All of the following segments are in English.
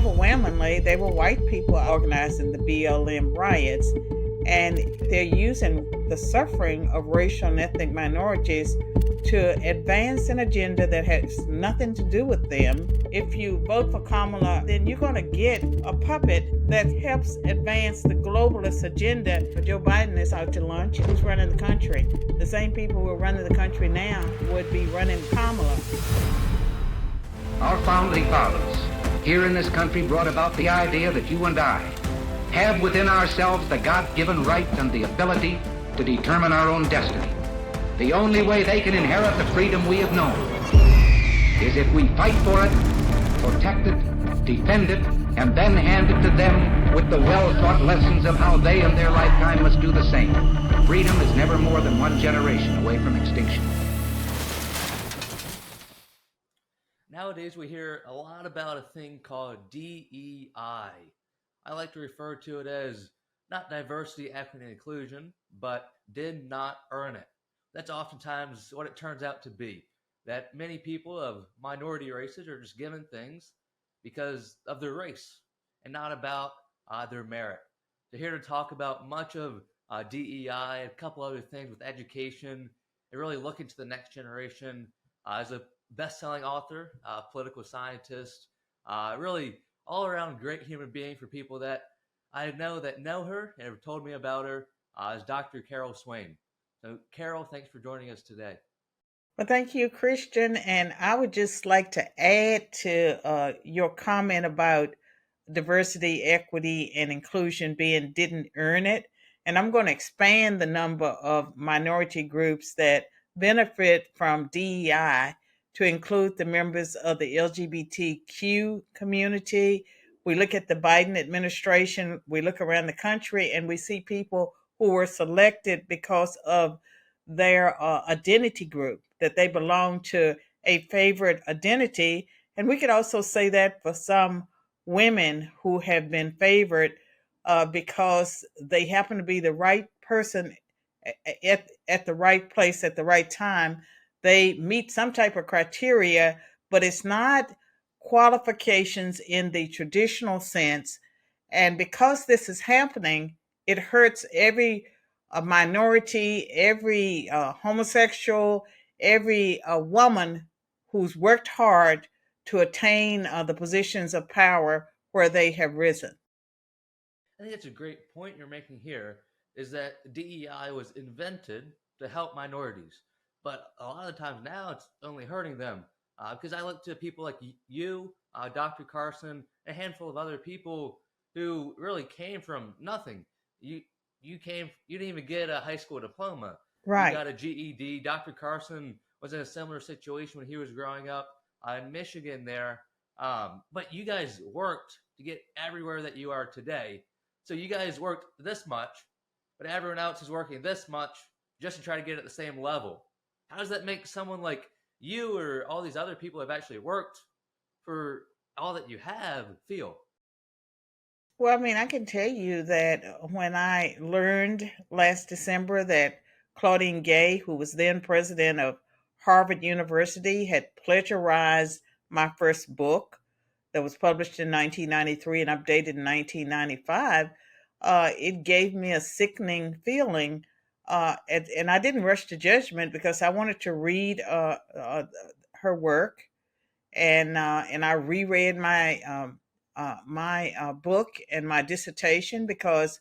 overwhelmingly, they were white people organizing the BLM riots. And they're using the suffering of racial and ethnic minorities to advance an agenda that has nothing to do with them. If you vote for Kamala, then you're going to get a puppet that helps advance the globalist agenda. Joe Biden is out to lunch. Who's running the country? The same people who are running the country now would be running Kamala. Our founding fathers here in this country brought about the idea that you and I have within ourselves the God-given right and the ability to determine our own destiny. The only way they can inherit the freedom we have known is if we fight for it, protect it, defend it, and then hand it to them with the well-taught lessons of how they in their lifetime must do the same. Freedom is never more than one generation away from extinction. Nowadays we hear a lot about a thing called D.E.I. I like to refer to it as not diversity, equity, and inclusion, but did not earn it. That's oftentimes what it turns out to be, that many people of minority races are just given things because of their race and not about their merit. So here to talk about much of DEI, a couple other things with education, and really looking to the next generation as a best-selling author, political scientist, really all-around great human being for people that I know her and have told me about her, is Dr. Carol Swain. So, Carol, thanks for joining us today. Well, thank you, Christian. And I would just like to add to your comment about diversity, equity, and inclusion being didn't earn it. And I'm going to expand the number of minority groups that benefit from DEI to include the members of the LGBTQ community. We look at the Biden administration, we look around the country, and we see people who were selected because of their identity group, that they belong to a favorite identity. And we could also say that for some women who have been favored because they happen to be the right person at the right place at the right time. They meet some type of criteria, but it's not qualifications in the traditional sense. And because this is happening, it hurts every minority, every homosexual, every woman who's worked hard to attain the positions of power where they have risen. I think it's a great point you're making here, is that DEI was invented to help minorities. But a lot of the times now it's only hurting them. Because I look to people like you, Dr. Carson, a handful of other people who really came from nothing. You didn't even get a high school diploma. Right. You got a GED. Dr. Carson was in a similar situation when he was growing up in Michigan there. But you guys worked to get everywhere that you are today. So you guys worked this much, but everyone else is working this much just to try to get at the same level. How does that make someone like you or all these other people who have actually worked for all that you have feel? Well, I mean, I can tell you that when I learned last December that Claudine Gay, who was then president of Harvard University, had plagiarized my first book that was published in 1993 and updated in 1995, it gave me a sickening feeling. And I didn't rush to judgment because I wanted to read her work, and I reread my book and my dissertation because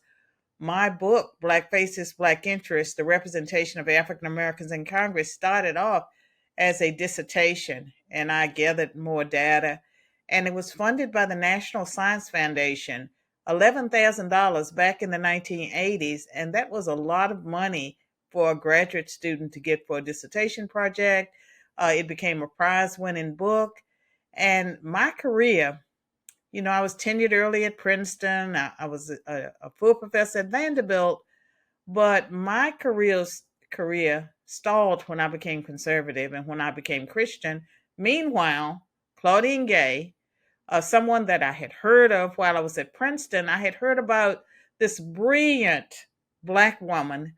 my book, Black Faces, Black Interests, the Representation of African Americans in Congress, started off as a dissertation, and I gathered more data. And it was funded by the National Science Foundation, $11,000 back in the 1980s. And that was a lot of money for a graduate student to get for a dissertation project. It became a prize winning book. And my career, I was tenured early at Princeton. I was a full professor at Vanderbilt, but my career stalled when I became conservative and when I became Christian. Meanwhile, Claudine Gay, someone that I had heard of while I was at Princeton, I had heard about this brilliant Black woman,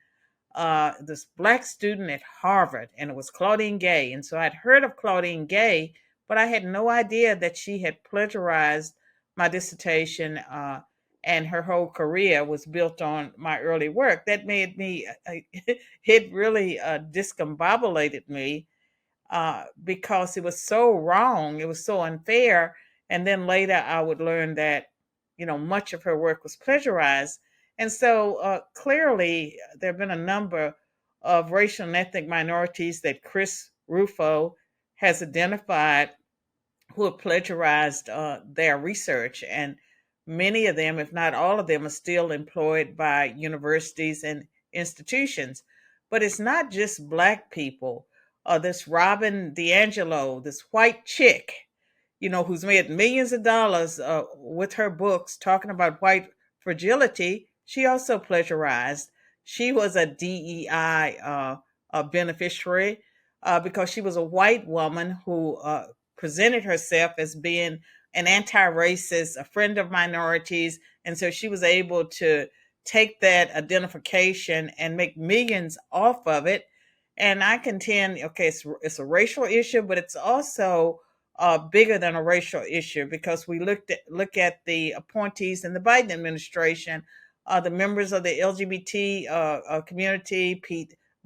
this Black student at Harvard, and it was Claudine Gay. And so I'd heard of Claudine Gay, but I had no idea that she had plagiarized my dissertation and her whole career was built on my early work. That made me, it really discombobulated me because it was so wrong, it was so unfair. And then later I would learn that, much of her work was plagiarized. And so clearly there have been a number of racial and ethnic minorities that Chris Rufo has identified who have plagiarized their research. And many of them, if not all of them, are still employed by universities and institutions. But it's not just Black people. This Robin DiAngelo, this white chick, who's made millions of dollars with her books talking about white fragility, she also plagiarized. She was a DEI beneficiary because she was a white woman who presented herself as being an anti-racist, a friend of minorities, and so she was able to take that identification and make millions off of it. And I contend, okay, it's a racial issue, but it's also bigger than a racial issue because we look at the appointees in the Biden administration, the members of the LGBT community,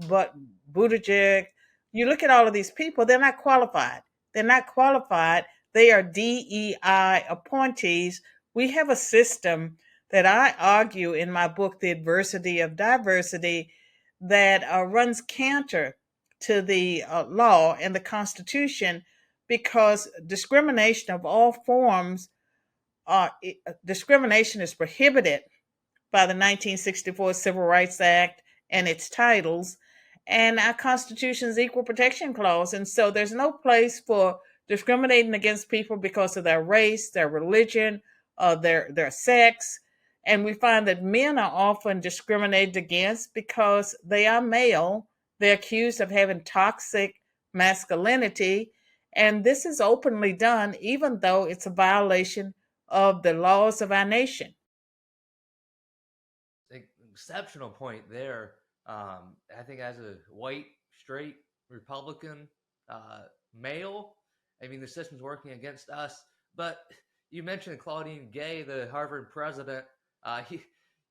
But Buttigieg. You look at all of these people; they're not qualified. They're not qualified. They are DEI appointees. We have a system that I argue in my book, The Adversity of Diversity, that runs counter to the law and the Constitution because discrimination of all forms, discrimination is prohibited by the 1964 Civil Rights Act and its titles and our Constitution's Equal Protection Clause. And so there's no place for discriminating against people because of their race, their religion, their sex. And we find that men are often discriminated against because they are male. They're accused of having toxic masculinity. And this is openly done, even though it's a violation of the laws of our nation. Exceptional point there. I think as a white, straight Republican male, I mean, the system's working against us. But you mentioned Claudine Gay, the Harvard president.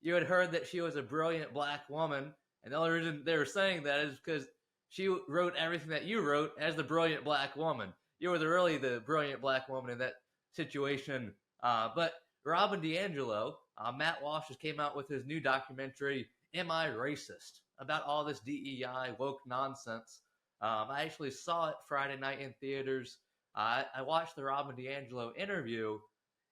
You had heard that she was a brilliant Black woman. And the only reason they were saying that is because she wrote everything that you wrote as the brilliant Black woman. You were really the brilliant Black woman in that situation. But Robin DiAngelo, Matt Walsh just came out with his new documentary, Am I Racist? About all this DEI woke nonsense. I actually saw it Friday night in theaters. I watched the Robin DiAngelo interview,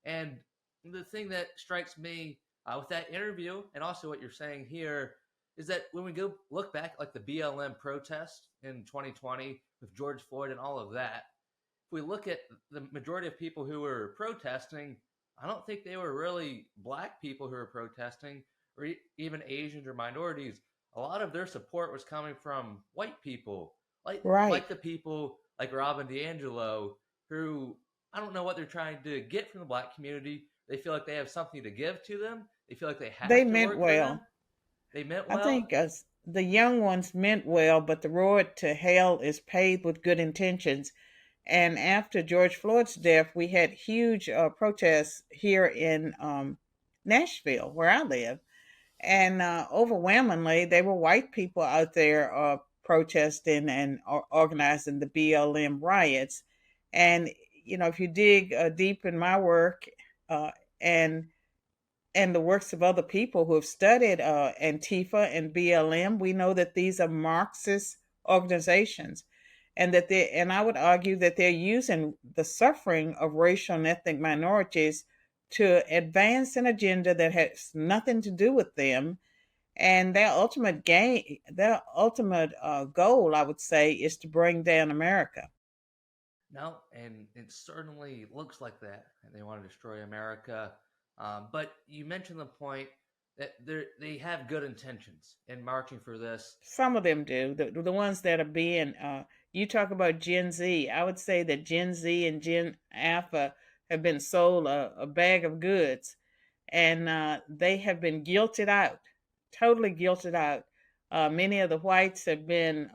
and the thing that strikes me with that interview, and also what you're saying here, is that when we go look back at like the BLM protest in 2020 with George Floyd and all of that, if we look at the majority of people who were protesting, I don't think they were really Black people who were protesting, or even Asians or minorities. A lot of their support was coming from white people, Right. like the people like Robin DiAngelo, who I don't know what they're trying to get from the Black community. They feel like they have something to give to them. They feel like they They have to meant work for well. them. They meant I well. think the young ones meant well, but the road to hell is paved with good intentions. And after George Floyd's death, we had huge protests here in Nashville, where I live. And overwhelmingly, they were white people out there protesting and organizing the BLM riots. And, if you dig deep in my work uh, and the works of other people who have studied Antifa and BLM, we know that these are Marxist organizations, and I would argue that they're using the suffering of racial and ethnic minorities to advance an agenda that has nothing to do with them. And their ultimate goal, I would say, is to bring down America. No, and it certainly looks like that. And they want to destroy America. But you mentioned the point that they have good intentions in marching for this. Some of them do. The ones that are being, you talk about Gen Z. I would say that Gen Z and Gen Alpha have been sold a bag of goods, and they have been guilted out, totally guilted out. Many of the whites have been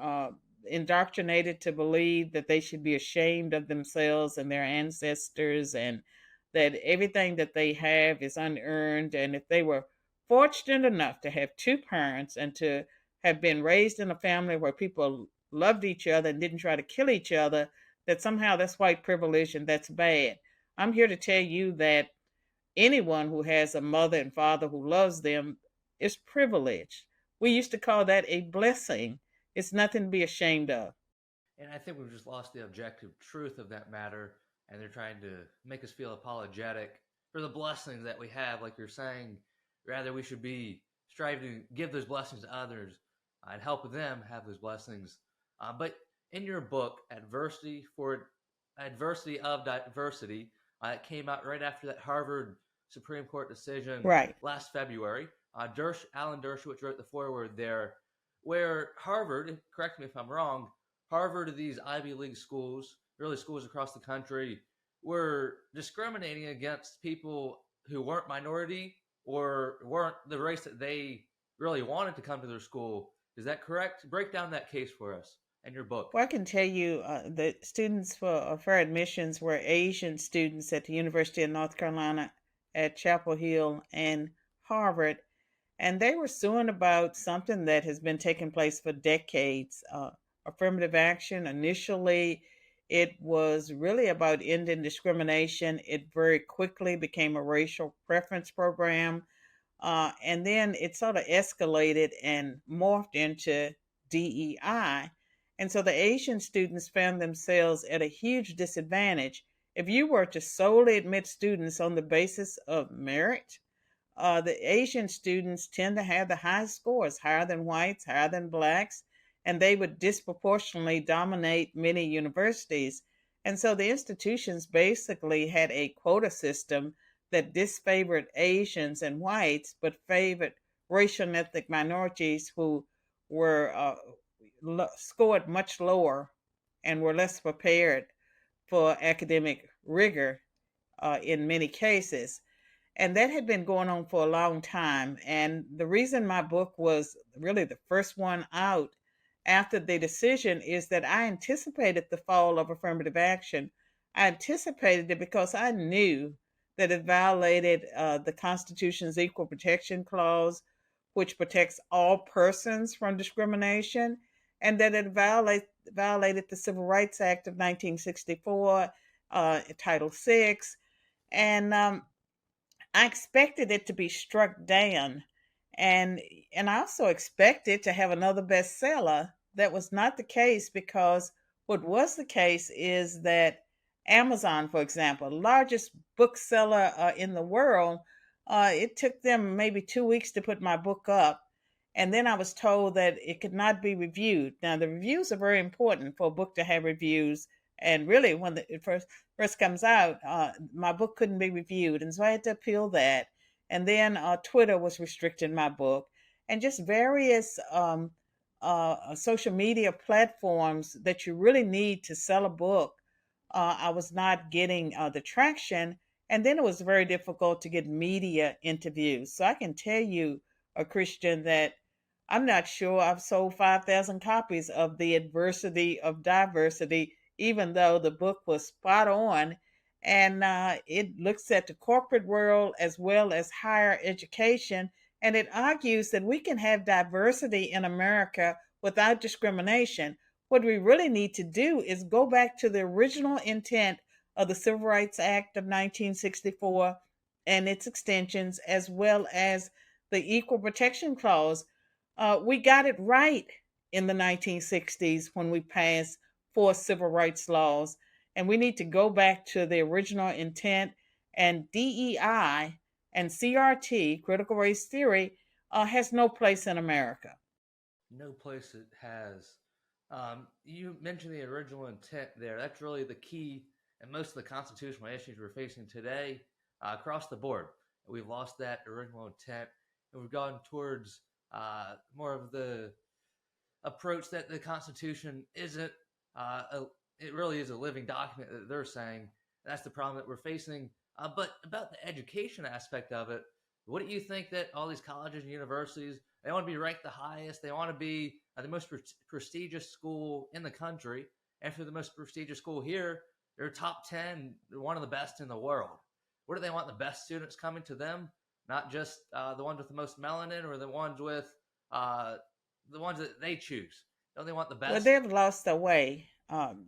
indoctrinated to believe that they should be ashamed of themselves and their ancestors, and that everything that they have is unearned. And if they were fortunate enough to have two parents and to have been raised in a family where people loved each other and didn't try to kill each other, that somehow that's white privilege and that's bad. I'm here to tell you that anyone who has a mother and father who loves them is privileged. We used to call that a blessing. It's nothing to be ashamed of. And I think we've just lost the objective truth of that matter, and they're trying to make us feel apologetic for the blessings that we have, like you're saying. Rather, we should be striving to give those blessings to others and help them have those blessings. But in your book, Adversity of Diversity, it came out right after that Harvard Supreme Court decision Right. last February. Alan Dershowitz wrote the foreword there, where Harvard, correct me if I'm wrong, Harvard, these Ivy League schools, really schools across the country, were discriminating against people who weren't minority or weren't the race that they really wanted to come to their school. Is that correct? Break down that case for us in your book. Well, I can tell you the students for fair admissions were Asian students at the University of North Carolina at Chapel Hill and Harvard, and they were suing about something that has been taking place for decades. Affirmative action. Initially, it was really about ending discrimination. It very quickly became a racial preference program. And then it sort of escalated and morphed into DEI. And so the Asian students found themselves at a huge disadvantage. If you were to solely admit students on the basis of merit, the Asian students tend to have the highest scores, higher than whites, higher than blacks, and they would disproportionately dominate many universities. And so the institutions basically had a quota system that disfavored Asians and whites, but favored racial and ethnic minorities who were scored much lower and were less prepared for academic rigor in many cases. And that had been going on for a long time. And the reason my book was really the first one out after the decision is that I anticipated the fall of affirmative action. I anticipated it because I knew that it violated the Constitution's Equal Protection Clause, which protects all persons from discrimination, and that it violated the Civil Rights Act of 1964, Title VI. And I expected it to be struck down, and I also expected to have another bestseller. That was not the case, because what was the case is that Amazon, for example, largest bookseller in the world, it took them maybe 2 weeks to put my book up, and then I was told that it could not be reviewed. Now, the reviews are very important for a book to have reviews, and really, when it first comes out, my book couldn't be reviewed, and so I had to appeal that. And then Twitter was restricting my book, and just various social media platforms that you really need to sell a book. I was not getting the traction, and then it was very difficult to get media interviews. So I can tell you, a Christian, that I'm not sure I've sold 5,000 copies of The Adversity of Diversity, even though the book was spot on, and it looks at the corporate world as well as higher education, and it argues that we can have diversity in America without discrimination. What we really need to do is go back to the original intent of the Civil Rights Act of 1964 and its extensions, as well as the Equal Protection Clause. We got it right in the 1960s when we passed 4 civil rights laws, and we need to go back to the original intent. And DEI and CRT, critical race theory, has no place in America. No place it has. You mentioned the original intent there. That's really the key in most of the constitutional issues we're facing today across the board. We've lost that original intent, and we've gone towards more of the approach that the Constitution isn't. It really is a living document that they're saying. That's the problem that we're facing. But about the education aspect of it, what do you think that all these colleges and universities, they want to be ranked the highest. They want to be the most prestigious school in the country. And for the most prestigious school here, they're top 10, they're one of the best in the world. What do they want? The best students coming to them, not just the ones with the most melanin or the ones with the ones that they choose. Don't they want the Well, best? they've lost their way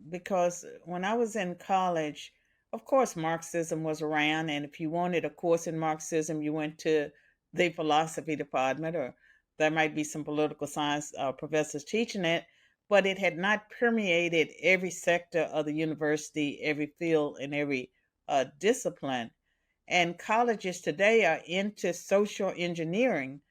because when I was in college, of course, Marxism was around. And if you wanted a course in Marxism, you went to the philosophy department, or there might be some political science professors teaching it. But it had not permeated every sector of the university, every field, and every discipline. And colleges today are into social engineering.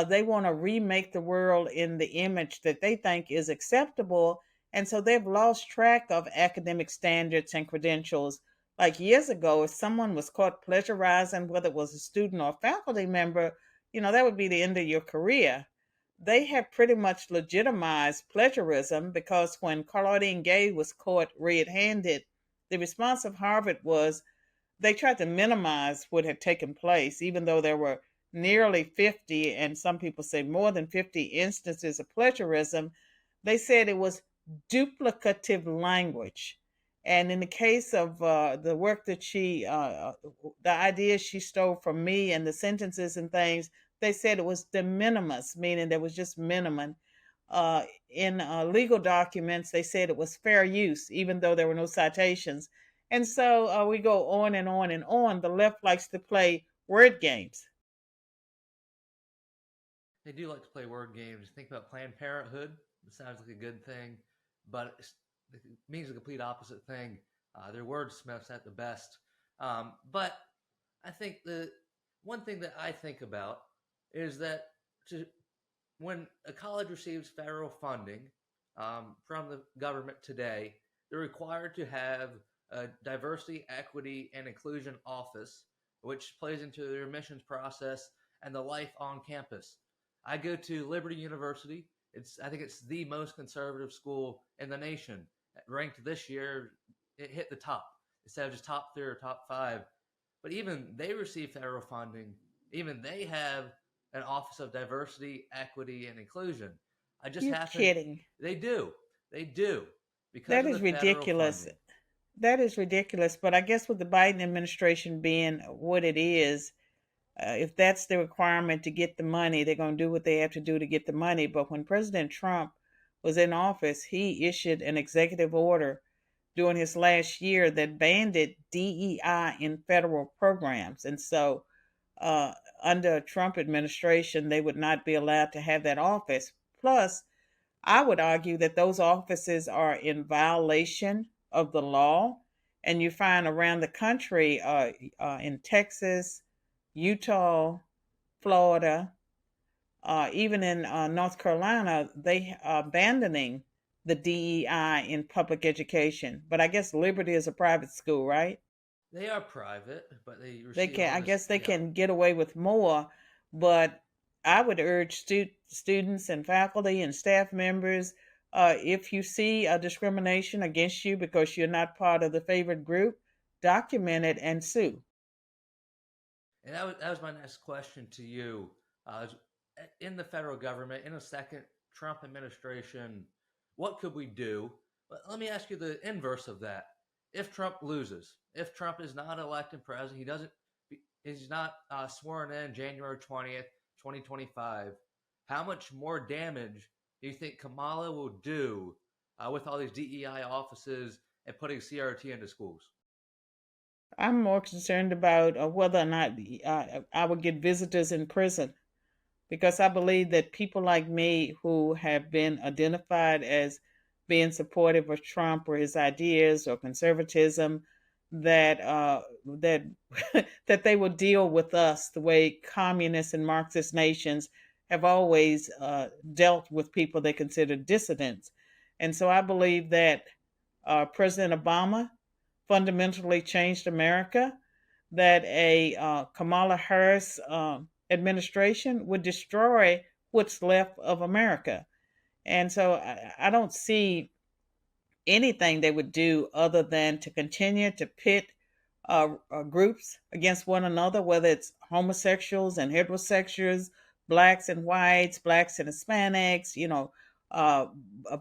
They want to remake the world in the image that they think is acceptable. And so they've lost track of academic standards and credentials. Like years ago, if someone was caught plagiarizing, whether it was a student or a faculty member, that would be the end of your career. They have pretty much legitimized plagiarism because when Claudine Gay was caught red handed, the response of Harvard was they tried to minimize what had taken place, even though there were nearly 50, and some people say more than 50 instances of plagiarism. They said it was duplicative language. And in the case of the work that the ideas she stole from me and the sentences and things, they said it was de minimis, meaning there was just minimum. In legal documents, they said it was fair use, even though there were no citations. And so we go on and on and on. The left likes to play word games. They do like to play word games. Think about Planned Parenthood. It sounds like a good thing, but it means the complete opposite thing. They're wordsmiths at the best. But I think the one thing that I think about is that when a college receives federal funding from the government today, they're required to have a diversity, equity, and inclusion office, which plays into their admissions process and the life on campus. I go to Liberty University. I think it's the most conservative school in the nation. Ranked this year, it hit the top instead of just top 3 or top 5. But even they receive federal funding. Even they have an Office of Diversity, Equity, and Inclusion. I just You're happen kidding. They do. They do because That of is the federal ridiculous. funding. That is ridiculous. But I guess with the Biden administration being what it is, if that's the requirement to get the money, they're going to do what they have to do to get the money. But when President Trump was in office, he issued an executive order during his last year that banned DEI in federal programs. And so under a Trump administration, they would not be allowed to have that office. Plus, I would argue that those offices are in violation of the law. And you find around the country, in Texas, Utah, Florida, even in North Carolina, they are abandoning the DEI in public education. But I guess Liberty is a private school, right? They are private, but they They receive can, all I this. guess, they Yeah, can get away with more. But I would urge students and faculty and staff members, if you see a discrimination against you because you're not part of the favored group, document it and sue. and that was my next question to you. In the federal government, in a second Trump administration, what could we do? But let me ask you the inverse of that. If Trump loses, if Trump is not elected president, he's not sworn in January 20th, 2025. How much more damage do you think Kamala will do with all these DEI offices and putting CRT into schools? I'm more concerned about whether or not I would get visitors in prison, because I believe that people like me who have been identified as being supportive of Trump or his ideas or conservatism, that that they will deal with us the way communist and Marxist nations have always dealt with people they consider dissidents. And so I believe that President Obama fundamentally changed America, that a Kamala Harris administration would destroy what's left of America. And so I don't see anything they would do other than to continue to pit groups against one another, whether it's homosexuals and heterosexuals, blacks and whites, blacks and Hispanics, uh,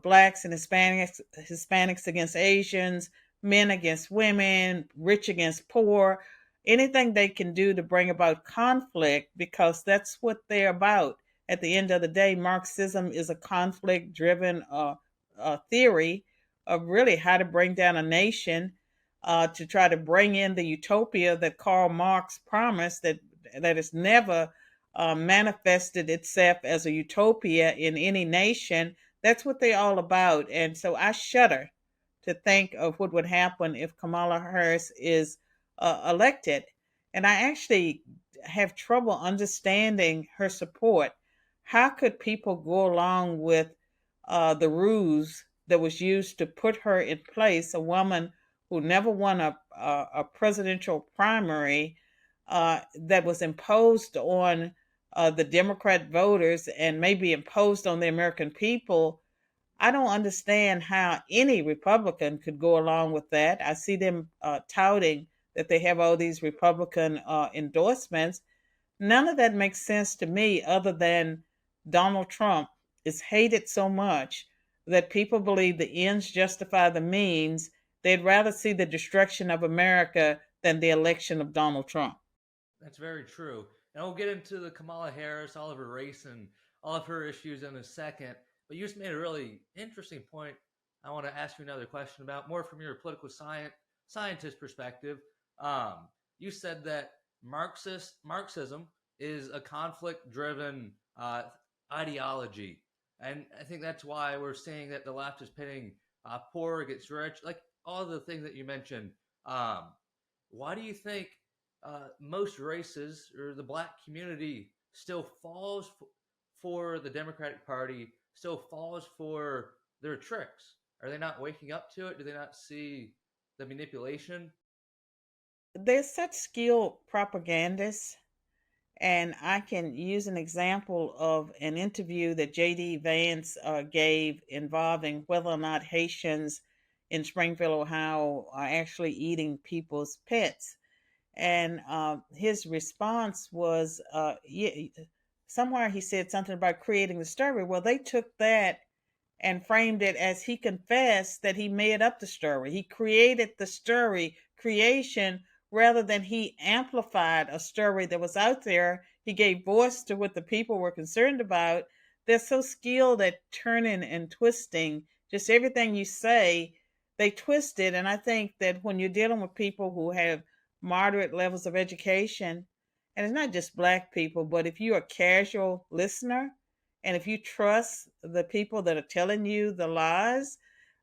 blacks and Hispanics against Asians, men against women, rich against poor. anything they can do to bring about conflict, because that's what they're about. At the end of the day, Marxism is a conflict driven theory of really how to bring down a nation, to try to bring in the utopia that Karl Marx promised, that has never manifested itself as a utopia in any nation. That's what they're all about. And so I shudder to think of what would happen if Kamala Harris is elected. And I actually have trouble understanding her support. How could people go along with the ruse that was used to put her in place, a woman who never won a presidential primary, that was imposed on the Democrat voters and maybe imposed on the American people? I don't understand how any Republican could go along with that. I see them touting that they have all these Republican endorsements. None of that makes sense to me, other than Donald Trump is hated so much that people believe the ends justify the means. They'd rather see the destruction of America than the election of Donald Trump. That's very true. And we'll get into the Kamala Harris, all of her race, and all of her issues in a second. But you just made a really interesting point. I want to ask you another question about, more from your political scientist perspective. You said that Marxism is a conflict-driven ideology, and I think that's why we're seeing that the left is pitting poor against rich, like all the things that you mentioned. Why do you think most races or the black community still falls for the Democratic Party, still falls for their tricks? Are they not waking up to it? Do they not see the manipulation? They're such skilled propagandists. And I can use an example of an interview that J.D. Vance gave involving whether or not Haitians in Springfield, Ohio, are actually eating people's pets. And his response was, yeah, somewhere he said something about creating the story. Well, they took that and framed it as he confessed that he made up the story. He created the story creation rather than he amplified a story that was out there. He gave voice to what the people were concerned about. They're so skilled at turning and twisting just everything you say. They twist it. And I think that when you're dealing with people who have moderate levels of education, and it's not just black people, but if you're a casual listener, and if you trust the people that are telling you the lies,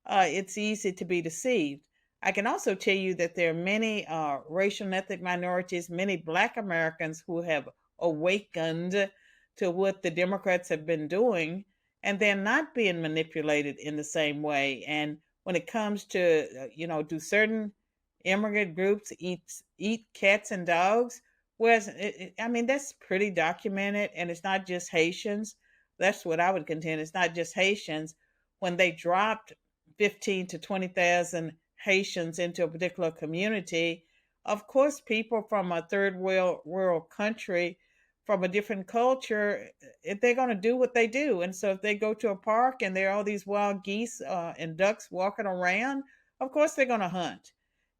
it's easy to be deceived. I can also tell you that there are many racial and ethnic minorities, many black Americans who have awakened to what the Democrats have been doing, and they're not being manipulated in the same way. And when it comes to, do certain immigrant groups eat cats and dogs? Whereas, I mean, that's pretty documented, and it's not just Haitians. That's what I would contend. It's not just Haitians. When they dropped 15 to 20,000 Haitians into a particular community, of course, people from a third world country, from a different culture, if they're going to do what they do. And so if they go to a park and there are all these wild geese and ducks walking around, of course they're going to hunt.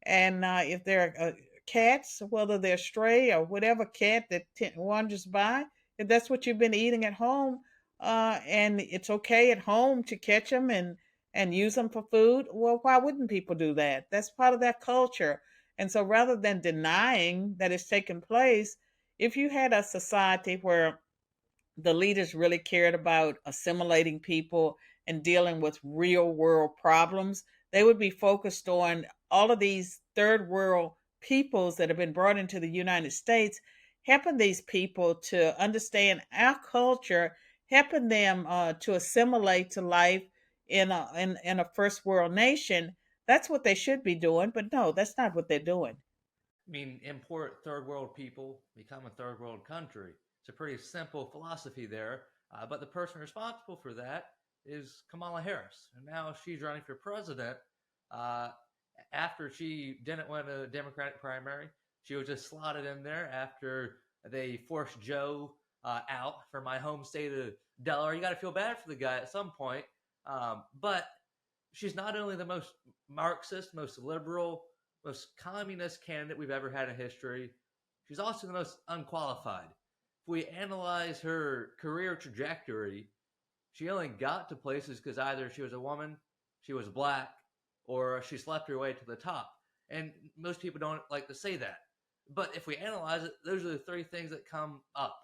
And if they're cats, whether they're stray or whatever cat that wanders by, if that's what you've been eating at home, and it's okay at home to catch them and use them for food, well, why wouldn't people do that? That's part of their culture. And so rather than denying that it's taken place, if you had a society where the leaders really cared about assimilating people and dealing with real world problems, they would be focused on all of these third world peoples that have been brought into the United States, helping these people to understand our culture, helping them to assimilate to life in a first world nation. That's what they should be doing, but no, that's not what they're doing. I mean, import third world people, become a third world country. It's a pretty simple philosophy there. But the person responsible for that is Kamala Harris. And now she's running for president. Uh, After she didn't win a Democratic primary, she was just slotted in there after they forced Joe out from my home state of Delaware. You got to feel bad for the guy at some point. But she's not only the most Marxist, most liberal most communist candidate we've ever had in history. She's also the most unqualified. If we analyze her career trajectory, she only got to places because either she was a woman, she was black, or she slept her way to the top. And most people don't like to say that. But if we analyze it, those are the three things that come up.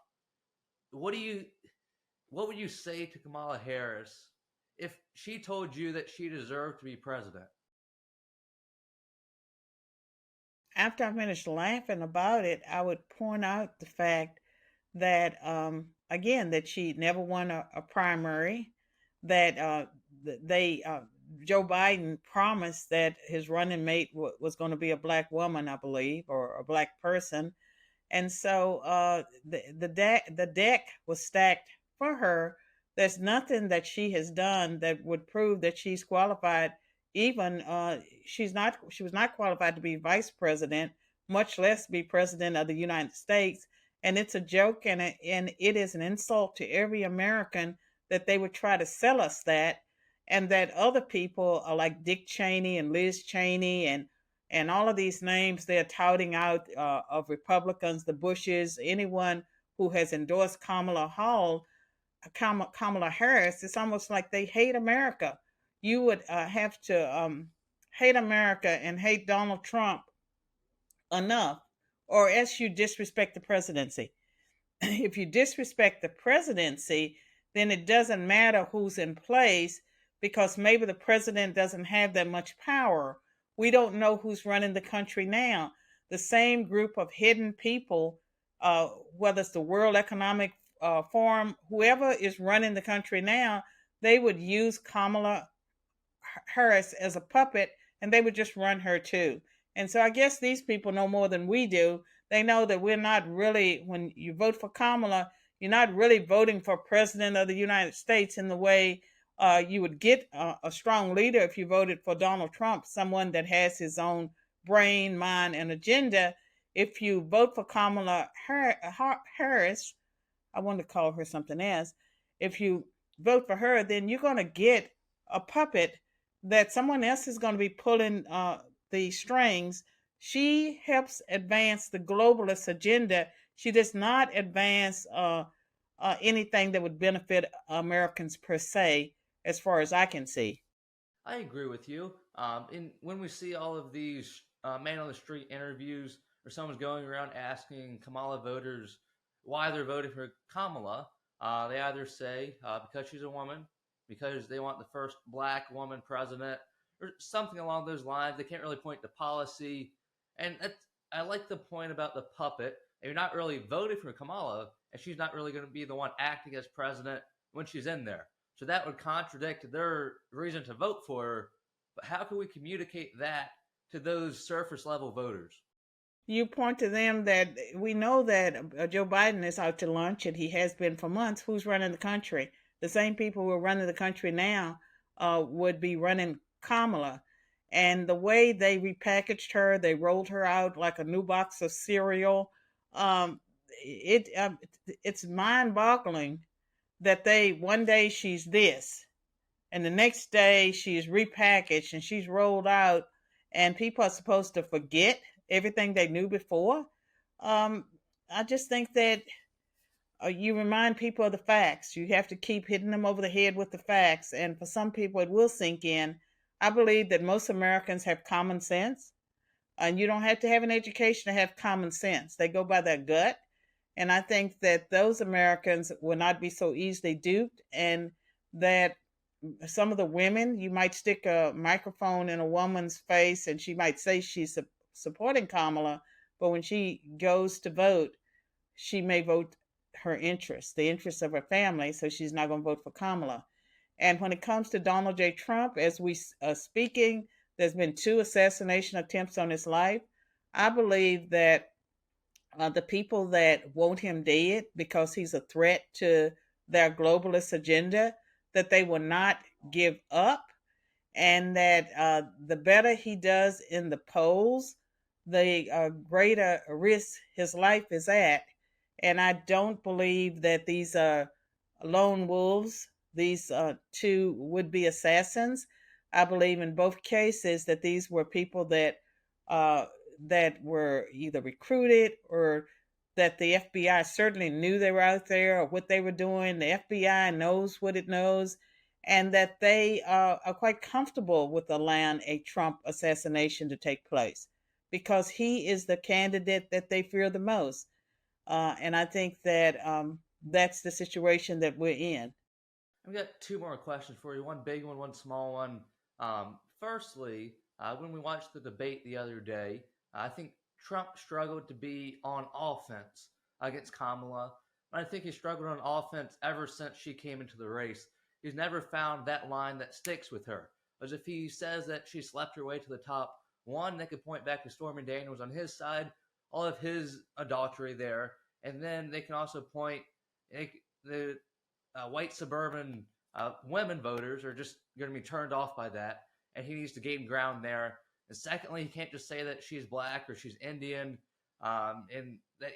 What would you say to Kamala Harris if she told you that she deserved to be president? After I finished laughing about it, I would point out the fact that, again, that she never won a primary, that they Joe Biden promised that his running mate was going to be a black woman, I believe, or a black person, and so the deck was stacked for her. There's nothing that she has done that would prove that she's qualified. Even she was not qualified to be vice president, much less be president of the United States. And it's a joke, and it is an insult to every American that they would try to sell us that, and that other people are like Dick Cheney and Liz Cheney and all of these names they're touting out of Republicans, the Bushes, anyone who has endorsed Kamala Harris. It's almost like they hate America. You would have to hate America and hate Donald Trump enough, or else you disrespect the presidency. If you disrespect the presidency, then it doesn't matter who's in place, because maybe the president doesn't have that much power. We don't know who's running the country now. The same group of hidden people, whether it's the World Economic Forum, whoever is running the country now, they would use Kamala Harris as a puppet, and they would just run her too. And so I guess these people know more than we do. They know that we're not really, when you vote for Kamala, you're not really voting for president of the United States in the way you would get a strong leader if you voted for Donald Trump, someone that has his own brain, mind, and agenda. If you vote for Kamala Harris, I want to call her something else. If you vote for her, then you're going to get a puppet that someone else is going to be pulling the strings. She helps advance the globalist agenda. She does not advance anything that would benefit Americans per se, as far as I can see. I agree with you. When we see all of these man on the street interviews, or someone's going around asking Kamala voters why they're voting for Kamala, they either say because she's a woman, because they want the first black woman president, or something along those lines. They can't really point to policy. And I like the point about the puppet. You're not really voting for Kamala, and she's not really going to be the one acting as president when she's in there. So that would contradict their reason to vote for her. But how can we communicate that to those surface level voters? You point to them that we know that Joe Biden is out to lunch, and he has been for months. Who's running the country? The same people who are running the country now would be running Kamala. And the way they repackaged her, they rolled her out like a new box of cereal. Um, it's mind-boggling that they one day she's this, and the next day she's repackaged and she's rolled out, and people are supposed to forget everything they knew before. Um, I just think that you remind people of the facts. You have to keep hitting them over the head with the facts, and for some people, it will sink in. I believe that most Americans have common sense, and you don't have to have an education to have common sense. They go by their gut, and I think that those Americans will not be so easily duped, and that some of the women, you might stick a microphone in a woman's face and she might say she's supporting Kamala, but when she goes to vote, she may vote her interests, the interests of her family, so she's not going to vote for Kamala. And when it comes to Donald J. Trump, as we are speaking, there's been 2 assassination attempts on his life. I believe that the people that want him dead because he's a threat to their globalist agenda, that they will not give up, and that the better he does in the polls, the greater risk his life is at. And I don't believe that these are lone wolves, these 2 would be assassins. I believe in both cases that these were people that uh, that were either recruited or that the FBI certainly knew they were out there or what they were doing. The FBI knows what it knows, and that they are quite comfortable with allowing a Trump assassination to take place because he is the candidate that they fear the most. And I think that that's the situation that we're in. I've got two more questions for you. One big one, one small one. Firstly, when we watched the debate the other day, I think Trump struggled to be on offense against Kamala. And I think he struggled on offense ever since she came into the race. He's never found that line that sticks with her. As if he says that she slept her way to the top, one, they could point back to Stormy Daniels on his side, all of his adultery there, and then they can also point the white suburban women voters are just going to be turned off by that, and he needs to gain ground there. And secondly, he can't just say that she's black or she's Indian, and that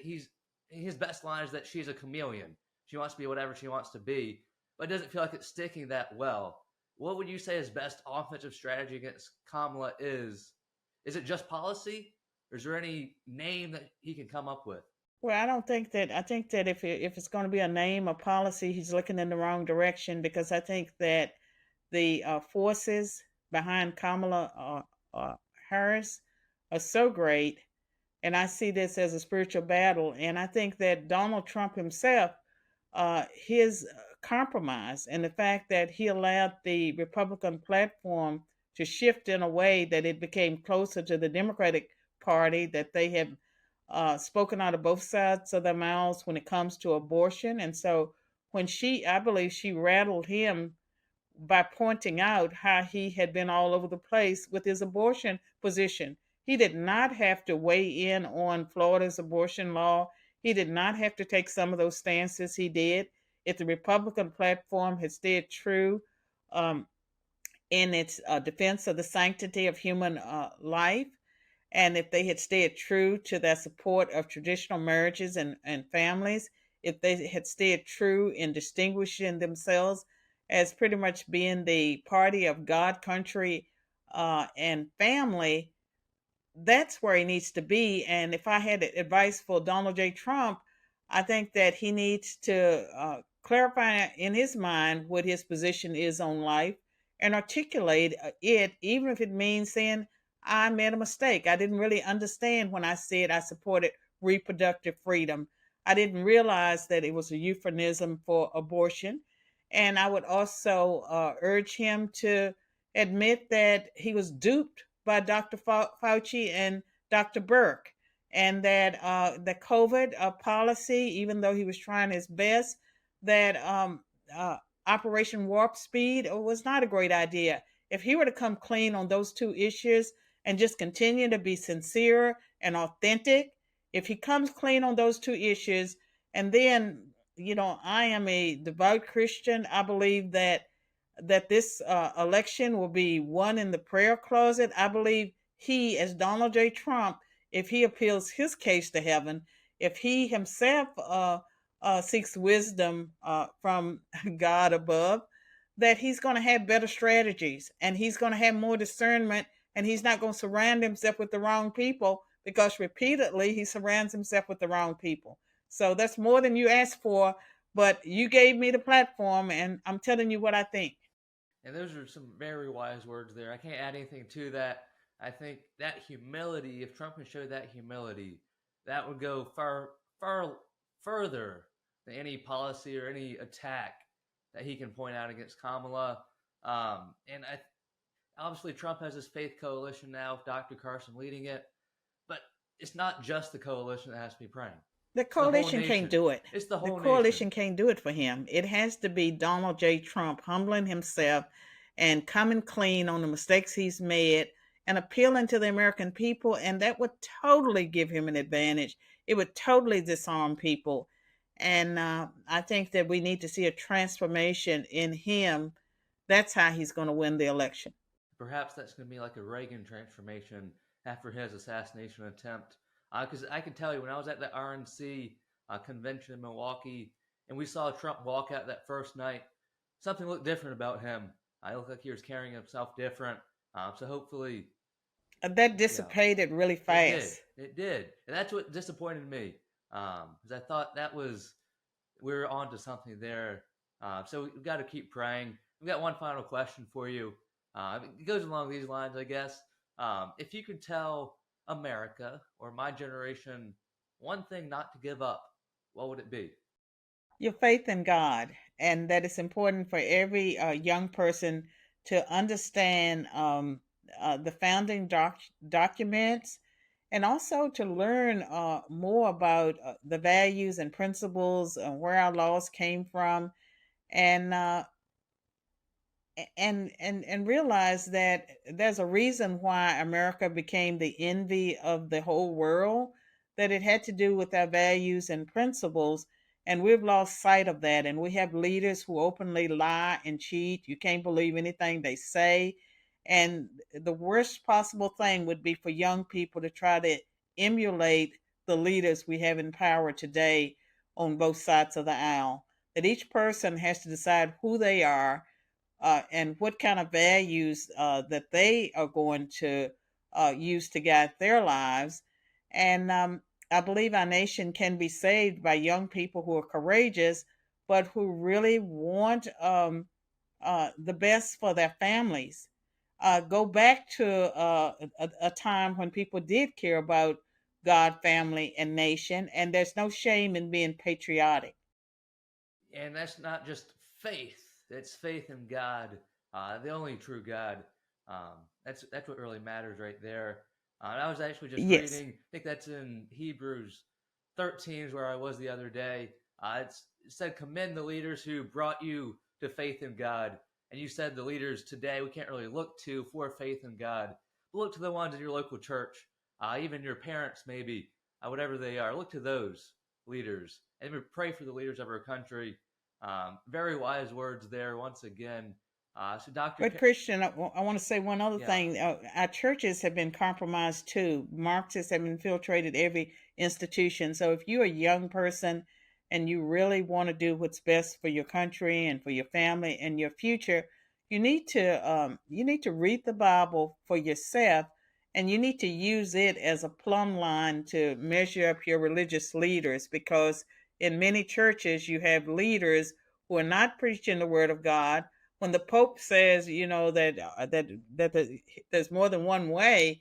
his best line is that she's a chameleon. She wants to be whatever she wants to be, but it doesn't feel like it's sticking that well. What would you say his best offensive strategy against Kamala is? Is it just policy, or is there any name that he can come up with? Well, I don't think that. I think that if it's going to be a name or policy, he's looking in the wrong direction because I think that the forces behind Kamala Harris are so great, and I see this as a spiritual battle. And I think that Donald Trump himself, his compromise and the fact that he allowed the Republican platform to shift in a way that it became closer to the Democratic Party, that they have spoken out of both sides of their mouths when it comes to abortion. And so I believe she rattled him by pointing out how he had been all over the place with his abortion position. He did not have to weigh in on Florida's abortion law. He did not have to take some of those stances he did. If the Republican platform had stayed true um, in its defense of the sanctity of human life, and if they had stayed true to their support of traditional marriages and families, if they had stayed true in distinguishing themselves as pretty much being the party of God, country, and family, that's where he needs to be. And if I had advice for Donald J. Trump, I think that he needs to clarify in his mind what his position is on life and articulate it, even if it means saying, I made a mistake. I didn't really understand when I said I supported reproductive freedom. I didn't realize that it was a euphemism for abortion. And I would also urge him to admit that he was duped by Dr. Fauci and Dr. Burke, and that the COVID policy, even though he was trying his best, that Operation Warp Speed was not a great idea. If he were to come clean on those two issues and just continue to be sincere and authentic, if he comes clean on those two issues, and then, I am a devout Christian. I believe that this election will be won in the prayer closet. I believe he, as Donald J. Trump, if he appeals his case to heaven, if he himself seeks wisdom from God above, that he's going to have better strategies and he's going to have more discernment, and he's not going to surround himself with the wrong people, because repeatedly he surrounds himself with the wrong people. So that's more than you asked for, but you gave me the platform and I'm telling you what I think. And those are some very wise words there. I can't add anything to that. I think that humility, if Trump can show that humility, that would go further than any policy or any attack that he can point out against Kamala. And obviously Trump has his faith coalition now with Dr. Carson leading it, but it's not just the coalition that has to be praying. The coalition can't do it. It's the whole coalition nation. Can't do it for him. It has to be Donald J. Trump humbling himself and coming clean on the mistakes he's made and appealing to the American people. And that would totally give him an advantage. It would totally disarm people. And I think that we need to see a transformation in him. That's how he's going to win the election. Perhaps that's going to be like a Reagan transformation after his assassination attempt. Because I can tell you, when I was at the RNC convention in Milwaukee, and we saw Trump walk out that first night, something looked different about him. It looked like he was carrying himself different. So hopefully That Yeah, dissipated really it did. fast. It did, and that's what disappointed me. Because I thought that was we were onto something there. So we've got to keep praying. We've got one final question for you. It goes along these lines, I guess. If you could tell America or my generation one thing not to give up, what would it be? Your faith in God, and that it's important for every young person to understand the founding documents, and also to learn more about the values and principles and where our laws came from, and and realize that there's a reason why America became the envy of the whole world, that it had to do with our values and principles, and we've lost sight of that, and we have leaders who openly lie and cheat. You can't believe anything they say, and the worst possible thing would be for young people to try to emulate the leaders we have in power today on both sides of the aisle. That each person has to decide who they are, and what kind of values that they are going to use to guide their lives. And I believe our nation can be saved by young people who are courageous, but who really want the best for their families. Go back to a time when people did care about God, family, and nation, and there's no shame in being patriotic. And that's not just faith; that's faith in God, the only true God. That's what really matters right there. And I was actually just Yes. reading. I think that's in Hebrews 13, is where I was the other day. It said, "Commend the leaders who brought you to faith in God." And you said the leaders today we can't really look to for faith in God, but look to the ones in your local church, even your parents, maybe, whatever they are. Look to those leaders, and we pray for the leaders of our country. Very wise words there once again. So, Doctor, But Christian, I want to say one other yeah, thing. Our churches have been compromised too. Marxists have infiltrated every institution. So if you're a young person and you really want to do what's best for your country and for your family and your future, you need to read the Bible for yourself, and you need to use it as a plumb line to measure up your religious leaders, because in many churches you have leaders who are not preaching the word of God. When the Pope says, there's more than one way,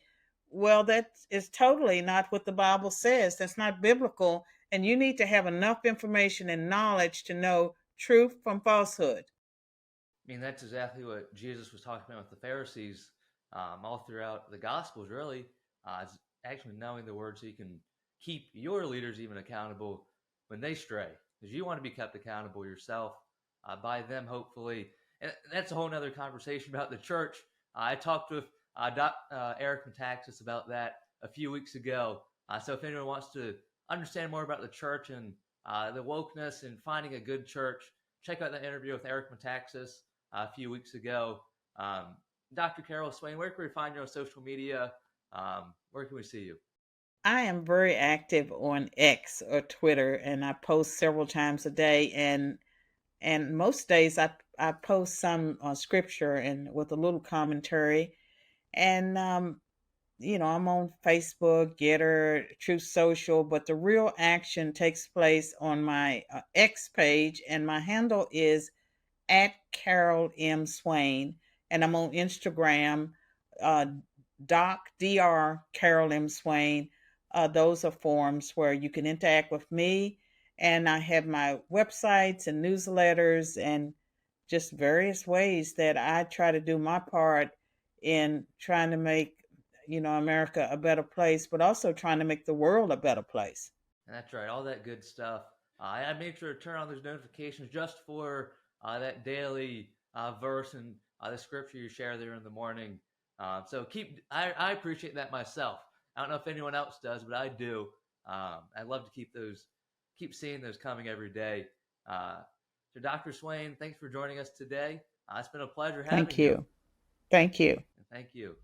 well, that is totally not what the Bible says. That's not biblical, and you need to have enough information and knowledge to know truth from falsehood. I mean that's exactly what Jesus was talking about with the Pharisees, all throughout the Gospels. Really, is actually knowing the word so you can keep your leaders even accountable when they stray, because you want to be kept accountable yourself by them, hopefully. And that's a whole other conversation about the church. I talked with Eric Metaxas about that a few weeks ago. So if anyone wants to understand more about the church and the wokeness and finding a good church, check out that interview with Eric Metaxas a few weeks ago. Um, Dr. Carol Swain, where can we find you on social media? Where can we see you? I am very active on X or Twitter, and I post several times a day. And most days I post some scripture and with a little commentary. And I'm on Facebook, Getter, Truth Social, but the real action takes place on my X page, and my handle is at Carol M. Swain, and I'm on Instagram, uh, Dr. Carol M. Swain. Those are forums where you can interact with me, and I have my websites and newsletters and just various ways that I try to do my part in trying to make America a better place, but also trying to make the world a better place. And that's right, all that good stuff. I made sure to turn on those notifications just for that daily verse and the scripture you share there in the morning. So I appreciate that myself. I don't know if anyone else does, but I do. I love to keep seeing those coming every day. Uh, so, Dr. Swain, thanks for joining us today. It's been a pleasure having Thank you. you. Thank you. And thank you.